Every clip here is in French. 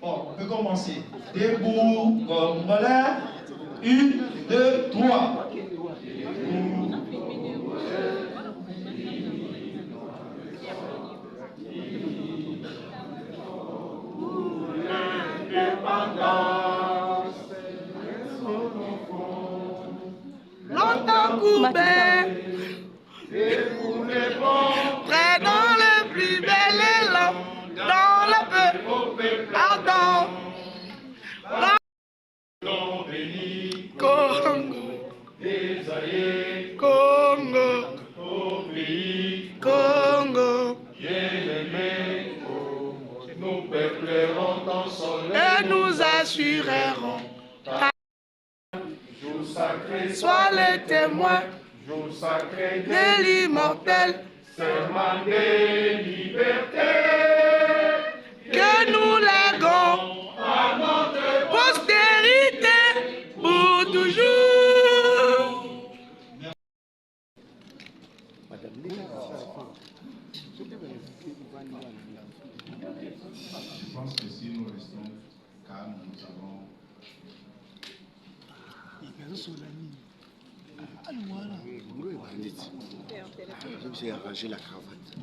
Bon, on peut commencer. Debout, Congolais. 1, 2, 3. Longtemps coupé, près dans le plus bel élan, dans le peu ardent. Congo, Congo, Congo, bien-aimé, nous peuplerons ton soleil et nous assurerons. Sois le témoin de l'immortel serment de liberté que nous léguons à notre postérité pour toujours. Je pense que si nous restons calmes, nous avons... Je me suis arrangé la cravate.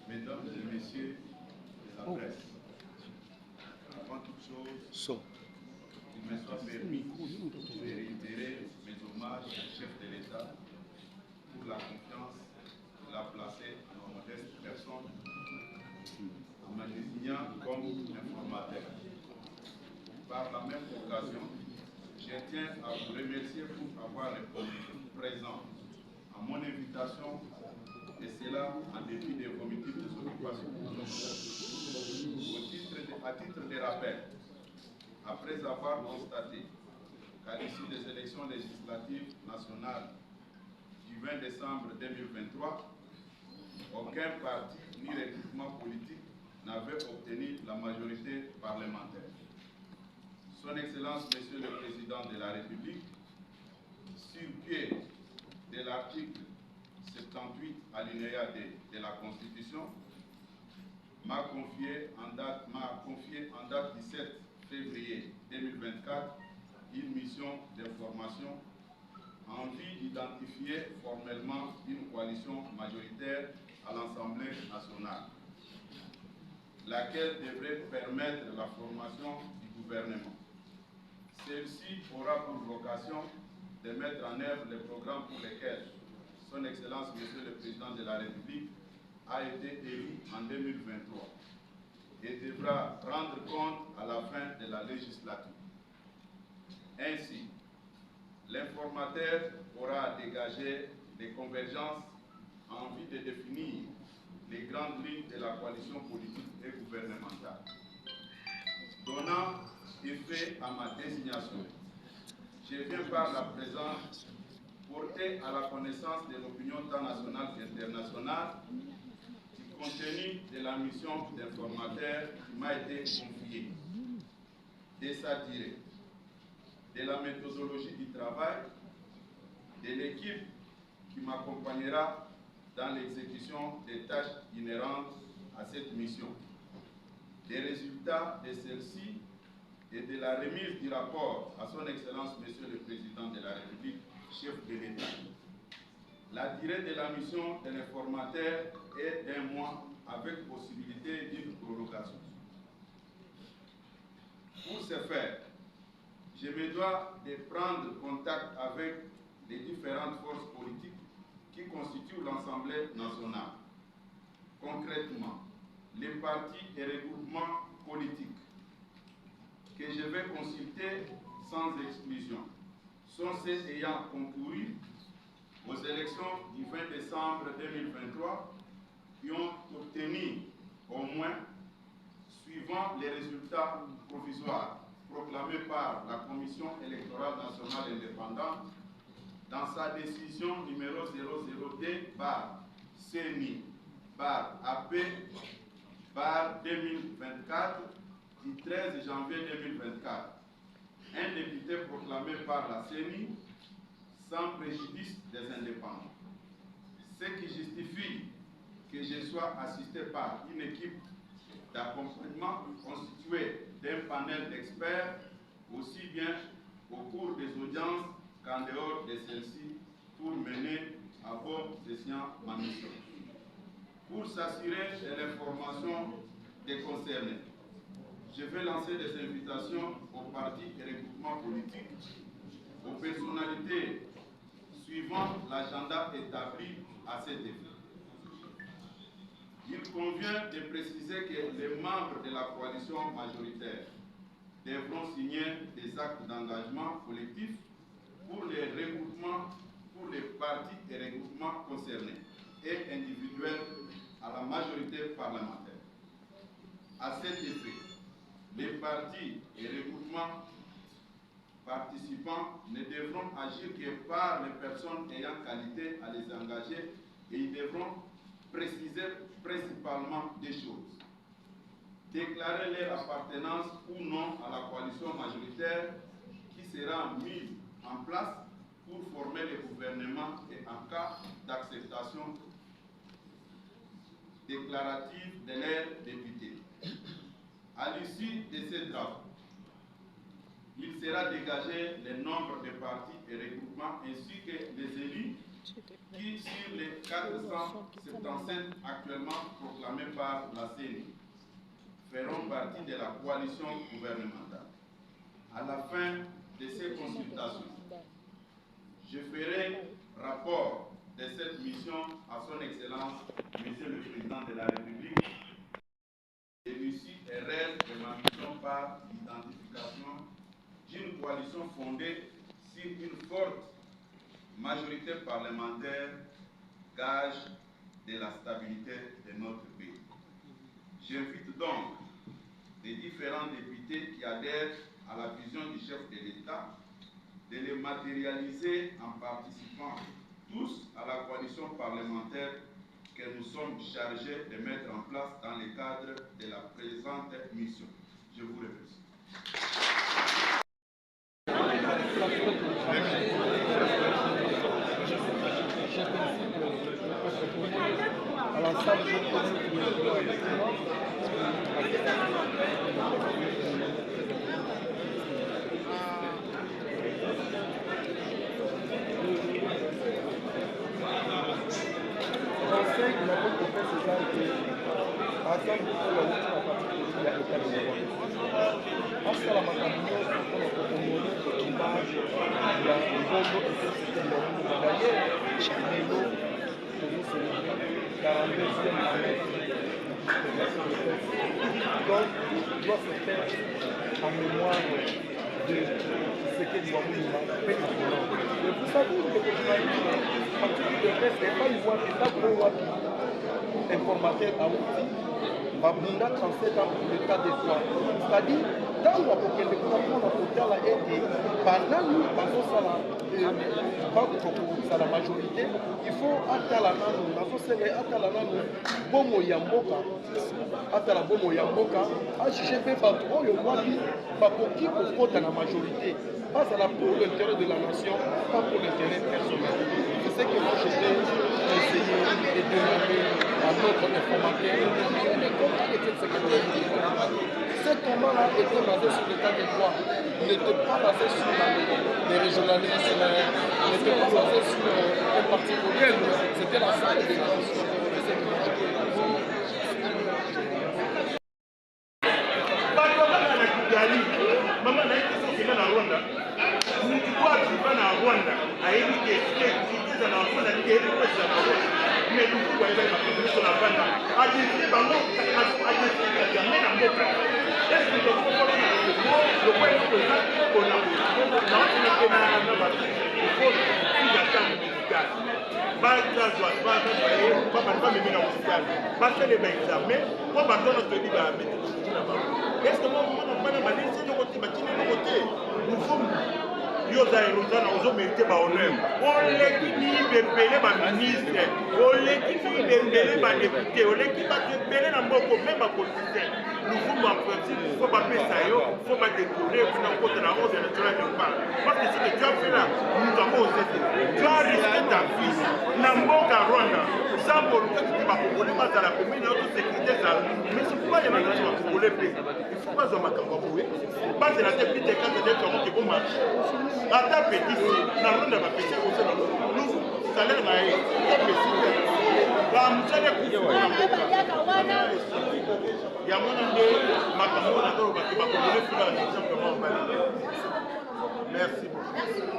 Mesdames et messieurs de la presse, avant toute chose, il me soit permis de réitérer mes hommages au chef de l'État pour la confiance qu'il a placée en nos modestes personnes en me désignant comme informateur. Par la même occasion, je tiens à vous remercier pour avoir répondu présent à mon invitation, et cela en dépit des vos multiples occupations. À titre de rappel, après avoir constaté qu'à l'issue des élections législatives nationales du 20 décembre 2023, aucun parti ni regroupement politique n'avait obtenu la majorité parlementaire. Son Excellence, Monsieur le Président de la République, sur pied de l'article 78 alinéa de la Constitution, m'a confié en date 17 février 2024 une mission d'information en vue d'identifier formellement une coalition majoritaire à l'Assemblée nationale, laquelle devrait permettre la formation du gouvernement. Celle-ci aura pour vocation de mettre en œuvre les programmes pour lesquels Son Excellence, Monsieur le Président de la République, a été élu en 2023 et devra rendre compte à la fin de la législature. Ainsi, l'informateur aura dégagé des convergences en vue de définir les grandes lignes de la coalition politique et gouvernementale. Donnant effet à ma désignation, je viens par la présence porter à la connaissance de l'opinion tant nationale qu'internationale du contenu de la mission d'informateur qui m'a été confiée, de sa durée, de la méthodologie du travail, de l'équipe qui m'accompagnera dans l'exécution des tâches inhérentes à cette mission, des résultats de celle-ci et de la remise du rapport à son Excellence, Monsieur le Président de la République, chef de l'État. La durée de la mission d'un informateur est d'1 mois avec possibilité d'une prorogation. Pour ce faire, je me dois de prendre contact avec les différentes forces politiques qui constituent l'Assemblée nationale. Concrètement, les partis et regroupements politiques que je vais consulter sans exclusion sont ceux ayant concouru aux élections du 20 décembre 2023 qui ont obtenu au moins, suivant les résultats provisoires proclamés par la Commission électorale nationale indépendante dans sa décision numéro 002-CENI-AP-2024 du 13 janvier 2024. Un député proclamé par la CENI sans préjudice des indépendants. Ce qui justifie que je sois assisté par une équipe d'accompagnement constituée d'un panel d'experts, aussi bien au cours des audiences qu'en dehors de celles-ci, pour mener à bon escient ma mission. Pour s'assurer de l'information des concernés, je vais lancer des invitations aux partis et regroupements politiques, aux personnalités suivant l'agenda établi à cet effet. Il convient de préciser que les membres de la coalition majoritaire devront signer des actes d'engagement collectif pour les regroupements, pour les partis et regroupements concernés et individuels à la majorité parlementaire. À cet effet, les partis et regroupements participants ne devront agir que par les personnes ayant qualité à les engager et ils devront préciser principalement des choses. Déclarer leur appartenance ou non à la coalition majoritaire qui sera mise en place pour former le gouvernement et en cas d'acceptation déclarative de leurs députés. À l'issue de ces travaux, il sera dégagé le nombre de partis et regroupements ainsi que les élus qui, sur les 477 actuellement proclamés par la CENI, feront partie de la coalition gouvernementale. À la fin de ces consultations, je ferai rapport de cette mission à son Excellence, Monsieur le Président de la République, et l'issue et reste de ma mission par l'identification d'une coalition fondée sur une forte majorité parlementaire, gage de la stabilité de notre pays. J'invite donc les différents députés qui adhèrent à la vision du chef de l'État de les matérialiser en participant tous à la coalition parlementaire que nous sommes chargés de mettre en place dans le cadre de la présente mission. Je vous remercie. À l'ensemble de donc, il doit se faire en mémoire de ce que nous avons fait maintenant. Mais vous savez, le journalisme, partout de presse, n'est pas une voie qui est informateur à outils. Babunda 37 ans pour l'état des fois. C'est-à-dire, dans la la majorité, il faut attala bomo ya mboka, atala bomo ya mboka, ajuger pe bato oyo wapi bakoki kokota na majorité, pas pour l'intérêt de la nation, pas pour l'intérêt personnel. C'est ce que moi j'étais essayé de demander à notre informateur. Ce combat-là était basé sur l'état des droits. Il n'était pas basé sur les régionalismes, il n'était pas basé sur un parti politique. C'était la seule des nations. Rwanda a terre pour les Zabarois. Mais nous, vous voyez, ma commune sur la bande, à décider, à décider, à jamais la mboka. Est-ce que le pouvoir le point de vue qu'on a dans il faut qu'il y a tant de médical. Parce que les examens, on va donner notre livre à mettre. Est-ce que moi, on va demander si nous sommes yoza erozana ozomérite bahonneur oleki mibembele baministre oleki mibembele badepute oleki bato ebele na moko me bapoliticien lufumu en principe fo bapesa yo fo badécouvrir mpona kota na 11 national de parle parce que ce que tu as fait là nous avons osé tu as risqué ta vie na mboka Rwanda zambo olukaki bakongole bazala pembeni ya autosécurité ezala mais sikuba ya bakati bakongole mpe ifu bazwa makambo ya boye bazela te pite kate te kango ke bomarche ata petit na Rwanda bapesi kosa na nous salaire na ye opesi te bamosala kufa na mboka yango na nde makambo na tolo bato bakongole fula na simplement mbali merci beaucoup.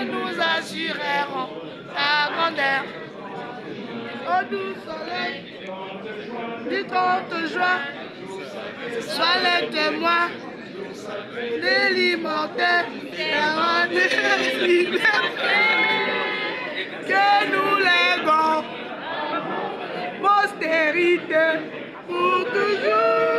Nous assurerons la grandeur au doux soleil du 30 juin. Sois les témoins de l'immortel que nous léguons postérité pour toujours.